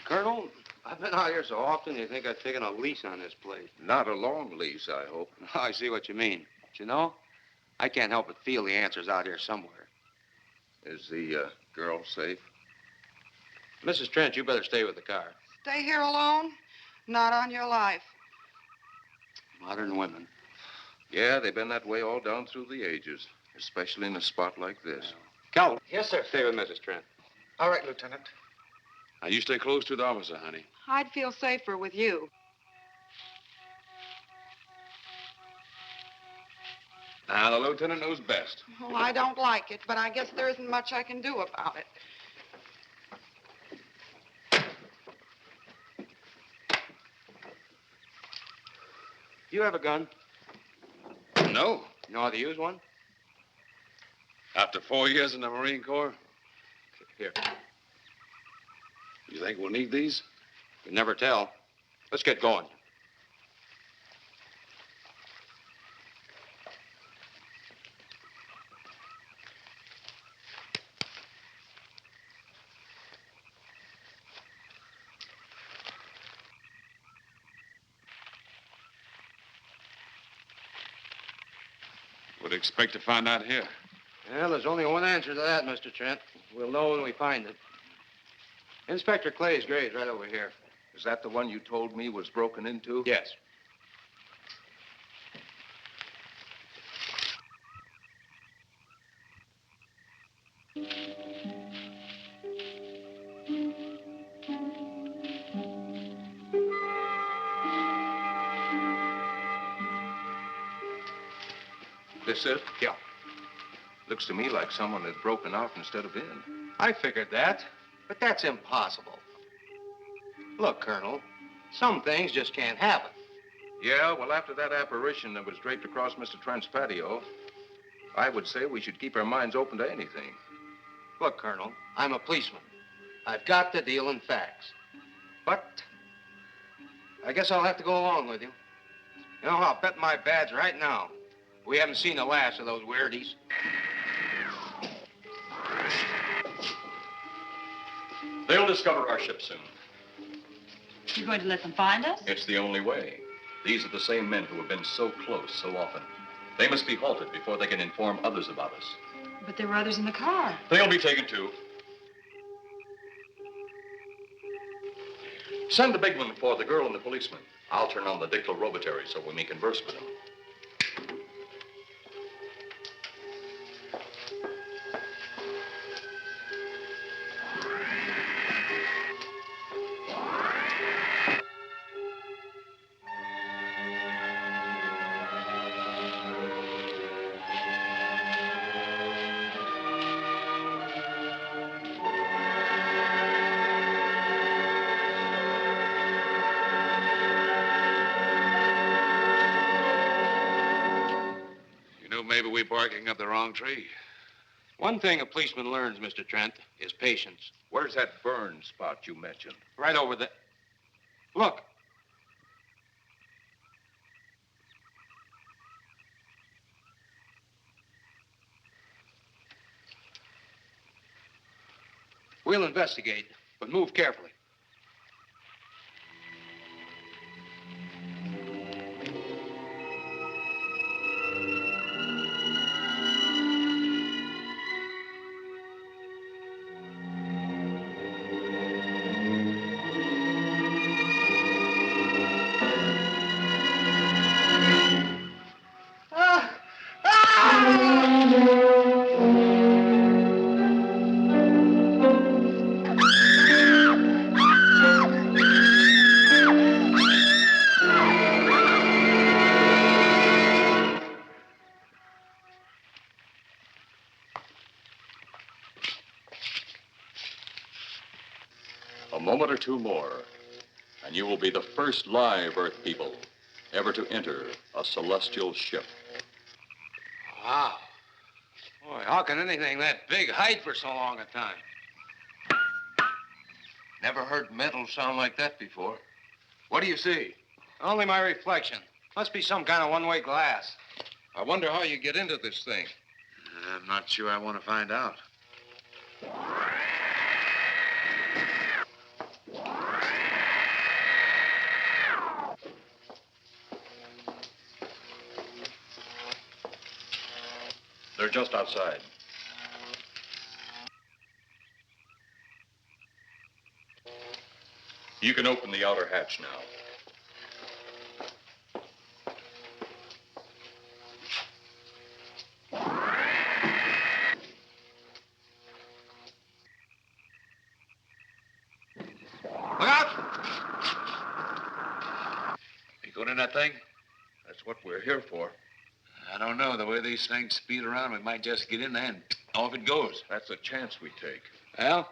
Colonel, I've been out here so often, you think I've taken a lease on this place. Not a long lease, I hope. I see what you mean. But you know, I can't help but feel the answer's out here somewhere. Is the girl safe? Mrs. Trent, you better stay with the car. Stay here alone? Not on your life. Modern women. Yeah, they've been that way all down through the ages, especially in a spot like this. Calvin. Yes, sir. Stay with Mrs. Trent. All right, Lieutenant. Now, you stay close to the officer, honey. I'd feel safer with you. Now, the lieutenant knows best. Well, I don't like it, but I guess there isn't much I can do about it. You have a gun? No. You know how to use one? After 4 years in the Marine Corps? Here. You think we'll need these? You can never tell. Let's get going. What do you expect to find out here? Well, there's only one answer to that, Mr. Trent. We'll know when we find it. Inspector Clay's grave's right over here. Is that the one you told me was broken into? Yes. This it? Yeah. Looks to me like someone had broken out instead of in. I figured that, but that's impossible. Look, Colonel, some things just can't happen. Yeah, well, after that apparition that was draped across Mr. Trent's patio, I would say we should keep our minds open to anything. Look, Colonel, I'm a policeman. I've got to deal in facts. But I guess I'll have to go along with you. You know, I'll bet my badge right now we haven't seen the last of those weirdies. They'll discover our ship soon. You're going to let them find us? It's the only way. These are the same men who have been so close so often. They must be halted before they can inform others about us. But there were others in the car. They'll be taken too. Send the big one for the girl and the policeman. I'll turn on the dictal robotary so we may converse with them. Maybe we're barking up the wrong tree. One thing a policeman learns, Mr. Trent, is patience. Where's that burn spot you mentioned? Right over there. Look. We'll investigate, but move carefully. moment or two more, and you will be the first live Earth people ever to enter a celestial ship. Wow. Boy, how can anything that big hide for so long a time? Never heard metal sound like that before. What do you see? Only my reflection. Must be some kind of one-way glass. I wonder how you get into this thing. I'm not sure I want to find out. They're just outside. You can open the outer hatch now. Look out! You going in that thing? That's what we're here for. I don't know. The way these things speed around, we might just get in there and off it goes. That's a chance we take. Well,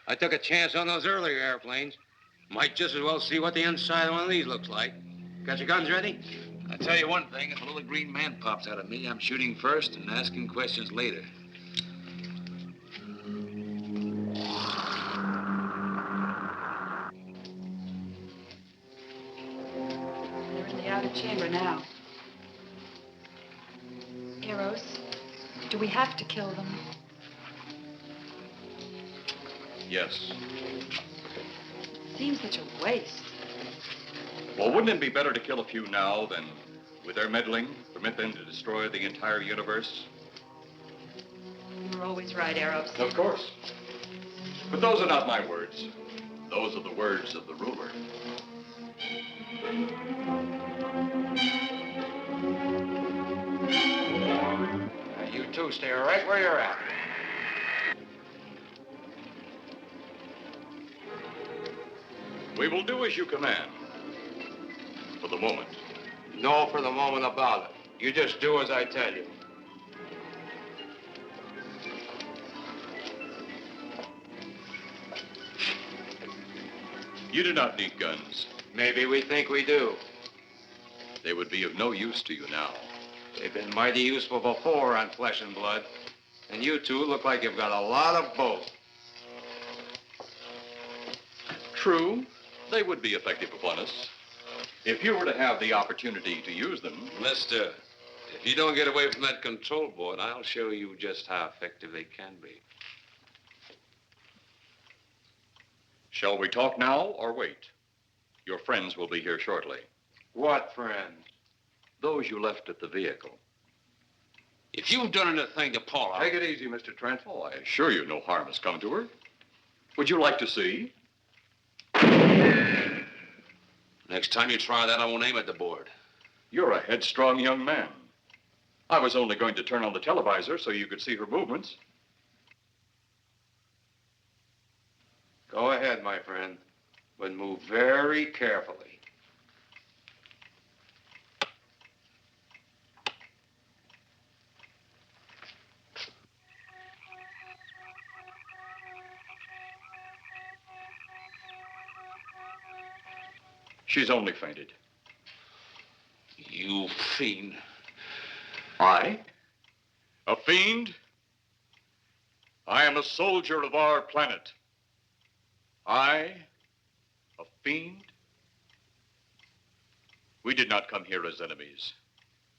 I took a chance on those earlier airplanes. Might just as well see what the inside of one of these looks like. Got your guns ready? I'll tell you one thing. If a little green man pops out of me, I'm shooting first and asking questions later. They're in the outer chamber now. Eros, do we have to kill them? Yes. Seems such a waste. Well, wouldn't it be better to kill a few now than, with their meddling, permit them to destroy the entire universe? You're always right, Eros. Of course. But those are not my words. Those are the words of the ruler. You two stay right where you're at. We will do as you command. For the moment. No for the moment about it. You just do as I tell you. You do not need guns. Maybe we think we do. They would be of no use to you now. They've been mighty useful before on flesh and blood. And you two look like you've got a lot of both. True, they would be effective upon us. If you were to have the opportunity to use them. Mister, if you don't get away from that control board, I'll show you just how effective they can be. Shall we talk now or wait? Your friends will be here shortly. What friends? Those you left at the vehicle. If you've done anything to Paula... Take it easy, Mr. Trent. Oh, I assure you no harm has come to her. Would you like to see? Next time you try that, I won't aim at the board. You're a headstrong young man. I was only going to turn on the televisor so you could see her movements. Go ahead, my friend, but move very carefully. She's only fainted. You fiend. I? A fiend? I am a soldier of our planet. I? A fiend? We did not come here as enemies.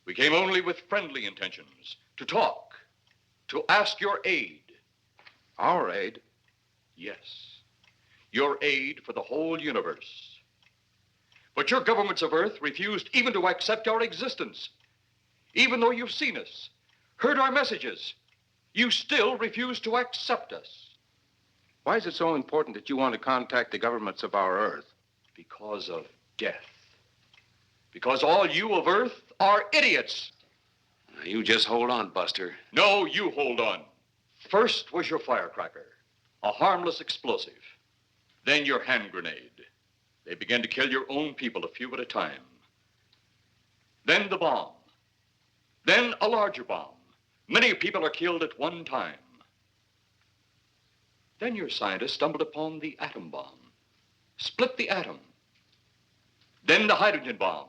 We came only with friendly intentions, to talk, to ask your aid. Our aid? Yes, your aid for the whole universe. But your governments of Earth refused even to accept our existence. Even though you've seen us, heard our messages, you still refuse to accept us. Why is it so important that you want to contact the governments of our Earth? Because of death. Because all you of Earth are idiots. You just hold on, Buster. No, you hold on. First was your firecracker, a harmless explosive. Then your hand grenade. They began to kill your own people a few at a time. Then the bomb. Then a larger bomb. Many people are killed at one time. Then your scientists stumbled upon the atom bomb. split the atom. Then the hydrogen bomb,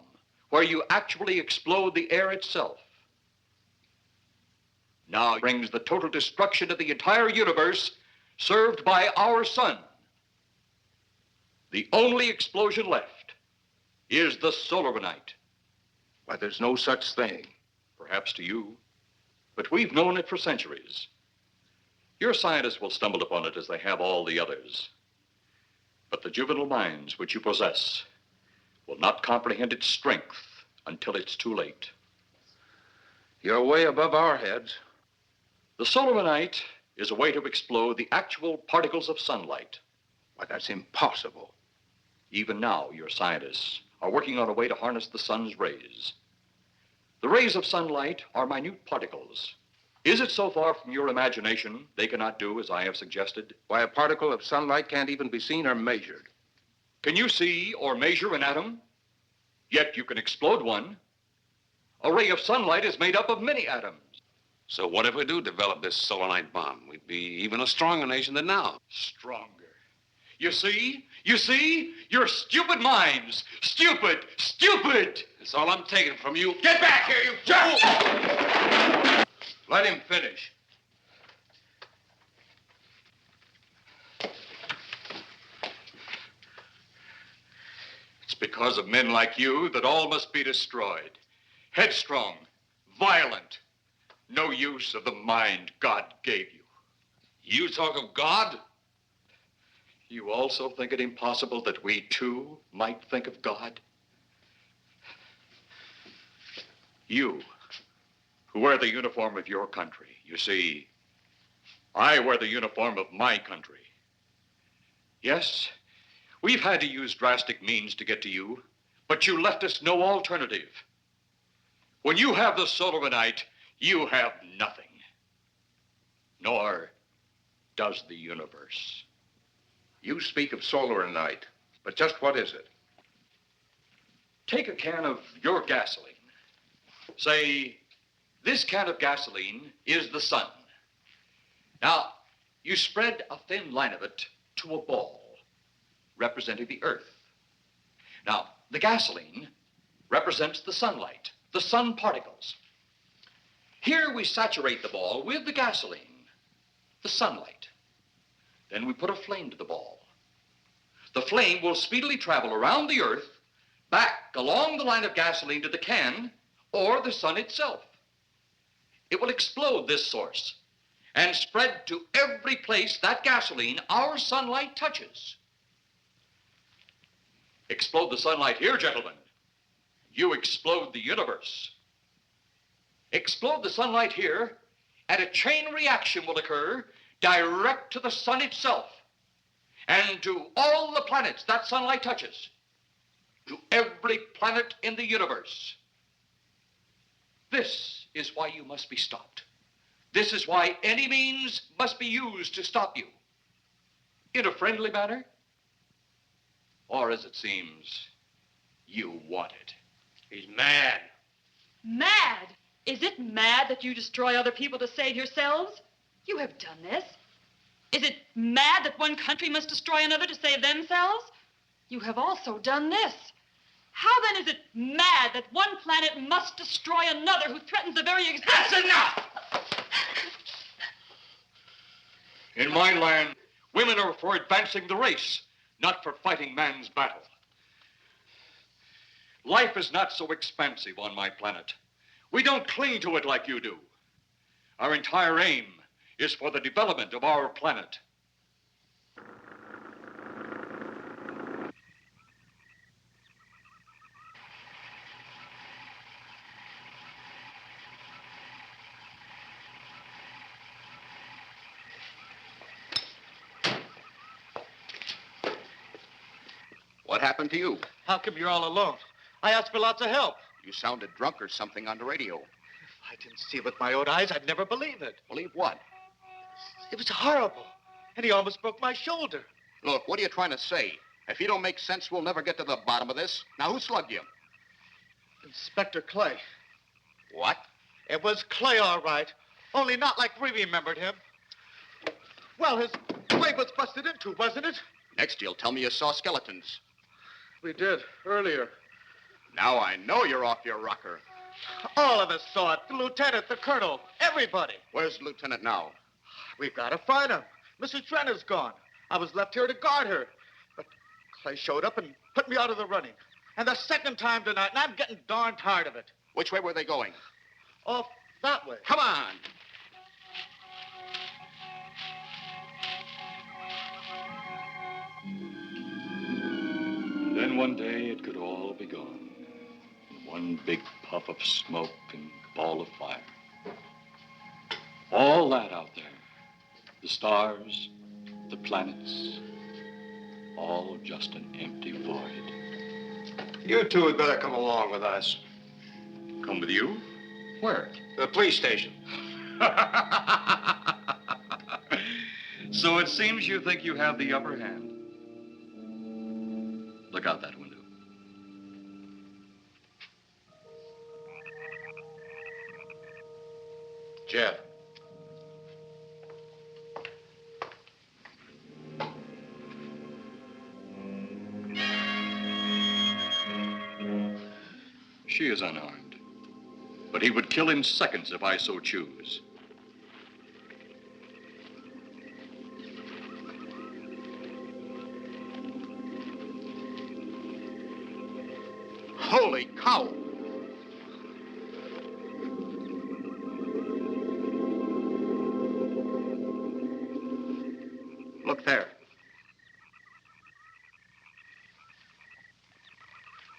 where you actually explode the air itself. Now it brings the total destruction of the entire universe served by our sun. The only explosion left is the solar night. Why, there's no such thing. Perhaps to you, but we've known it for centuries. Your scientists will stumble upon it as they have all the others. But the juvenile minds which you possess will not comprehend its strength until it's too late. You're way above our heads. The solar night is a way to explode the actual particles of sunlight. Why, that's impossible. Even now, your scientists are working on a way to harness the sun's rays. The rays of sunlight are minute particles. Is it so far from your imagination they cannot do as I have suggested? Why, a particle of sunlight can't even be seen or measured. Can you see or measure an atom? Yet you can explode one. A ray of sunlight is made up of many atoms. So what if we do develop this solar night bomb? We'd be even a stronger nation than now. Stronger. You see? Your stupid minds. Stupid! That's all I'm taking from you. Get back here, you fool! Let him finish. It's because of men like you that all must be destroyed. Headstrong, violent, no use of the mind God gave you. You talk of God? You also think it impossible that we, too, might think of God? You, who wear the uniform of your country. You see, I wear the uniform of my country. Yes, we've had to use drastic means to get to you, but you left us no alternative. When you have the solar night, you have nothing. Nor does the universe. You speak of solar night, but just what is it? Take a can of your gasoline. Say, this can of gasoline is the sun. Now, you spread a thin line of it to a ball, representing the earth. Now, the gasoline represents the sunlight, the sun particles. Here we saturate the ball with the gasoline, the sunlight. Then we put a flame to the ball. The flame will speedily travel around the earth, back along the line of gasoline to the can, or the sun itself. It will explode this source and spread to every place that gasoline, our sunlight, touches. Explode the sunlight here, gentlemen. You explode the universe. Explode the sunlight here, and a chain reaction will occur direct to the sun itself and to all the planets that sunlight touches, to every planet in the universe. This is why you must be stopped. This is why any means must be used to stop you. In a friendly manner, or as it seems, you want it. He's mad. Mad? Is it mad that you destroy other people to save yourselves? You have done this. Is it mad that one country must destroy another to save themselves? You have also done this. How then is it mad that one planet must destroy another who threatens the very existence? That's enough! In my land, women are for advancing the race, not for fighting man's battle. Life is not so expansive on my planet. We don't cling to it like you do. Our entire aim is for the development of our planet. What happened to you? How come you're all alone? I asked for lots of help. You sounded drunk or something on the radio. If I didn't see it with my own eyes, I'd never believe it. Believe what? It was horrible. And he almost broke my shoulder. Look, what are you trying to say? If you don't make sense, we'll never get to the bottom of this. Now, who slugged you? Inspector Clay. What? It was Clay, all right. Only not like we remembered him. Well, his way was busted into, wasn't it? Next, you'll tell me you saw skeletons. We did, earlier. Now I know you're off your rocker. All of us saw it. The lieutenant, the colonel, everybody. Where's the lieutenant now? We've got to find him. Mrs. Trent is gone. I was left here to guard her. But Clay showed up and put me out of the running. And the second time tonight, and I'm getting darn tired of it. Which way were they going? Off that way. Come on. And then one day it could all be gone. One big puff of smoke and ball of fire. All that out there. The stars, the planets, all just an empty void. You two had better come along with us. Come with you? Where? The police station. So it seems you think you have the upper hand. Look out that window. Jeff. She is unarmed. But he would kill in seconds if I so choose. Holy cow! Look there.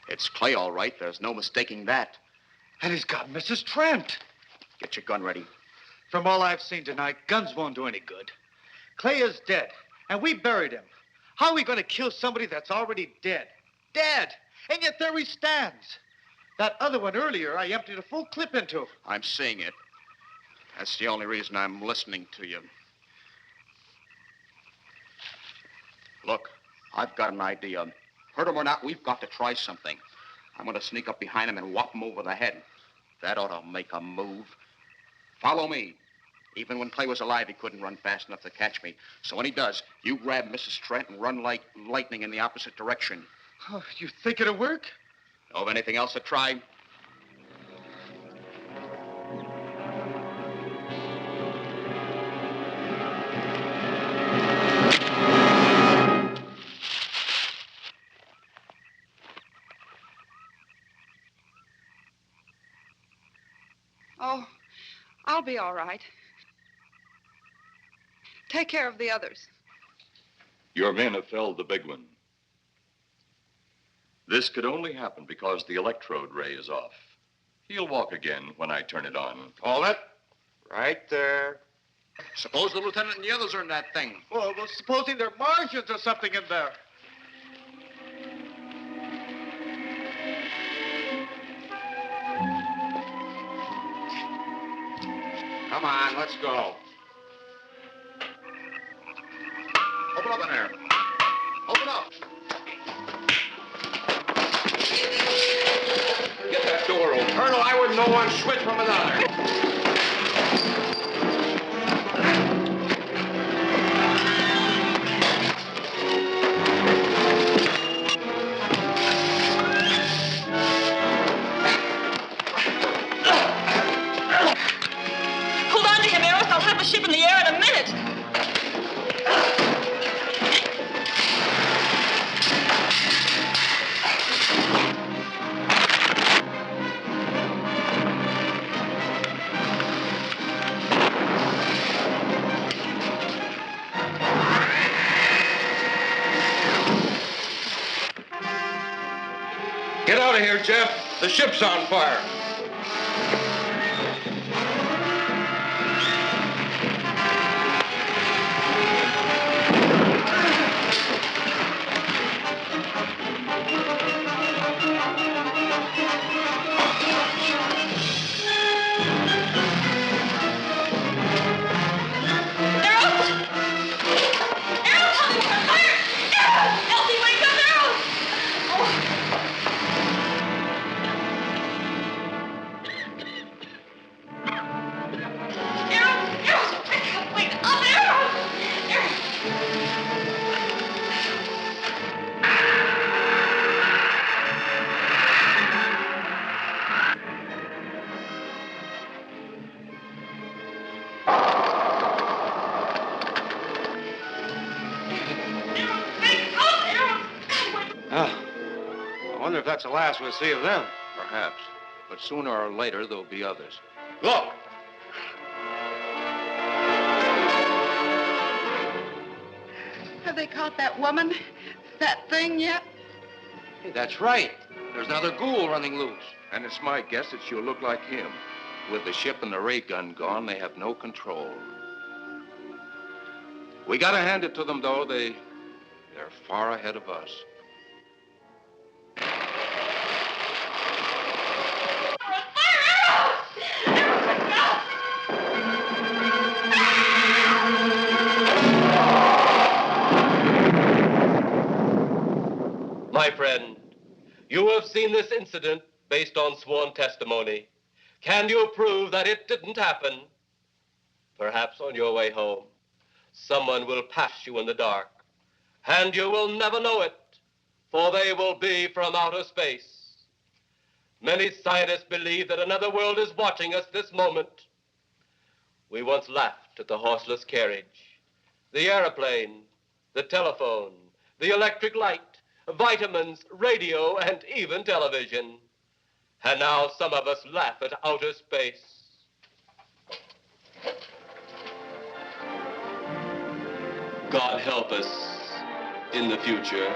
It's Clay, all right. There's no mistaking that. And he's got Mrs. Trent. Get your gun ready. From all I've seen tonight, guns won't do any good. Clay is dead, and we buried him. How are we going to kill somebody that's already dead? Dead! And yet there he stands. That other one earlier, I emptied a full clip into. I'm seeing it. That's the only reason I'm listening to you. Look, I've got an idea. Hurt him or not, we've got to try something. I'm going to sneak up behind him and whop him over the head. That ought to make a move. Follow me. Even when Clay was alive, he couldn't run fast enough to catch me. So when he does, you grab Mrs. Trent and run like lightning in the opposite direction. Oh, you think it'll work? Know of anything else to try? Oh, I'll be all right. Take care of the others. Your men have felled the big one. This could only happen because the electrode ray is off. He'll walk again when I turn it on. Hold it. Right there. Suppose the lieutenant and the others are in that thing. Well, supposing there are Martians or something in there. Come on, let's go. Open up in there. Open up. Get that door open. Colonel, I wouldn't know one switch from another. Hold on to him, Eros. I'll have the ship in the air in a minute. Get out of here, Jeff. The ship's on fire. Wonder if that's the last we'll see of them. Perhaps. But sooner or later, there'll be others. Look! Have they caught that woman? That thing yet? Hey, that's right. There's another ghoul running loose. And it's my guess that she'll look like him. With the ship and the ray gun gone, they have no control. We gotta hand it to them, though. They're far ahead of us. My friend, you have seen this incident based on sworn testimony. Can you prove that it didn't happen? Perhaps on your way home, someone will pass you in the dark, and you will never know it, for they will be from outer space. Many scientists believe that another world is watching us this moment. We once laughed at the horseless carriage, the airplane, the telephone, the electric light, vitamins, radio, and even television. And now some of us laugh at outer space. God help us in the future.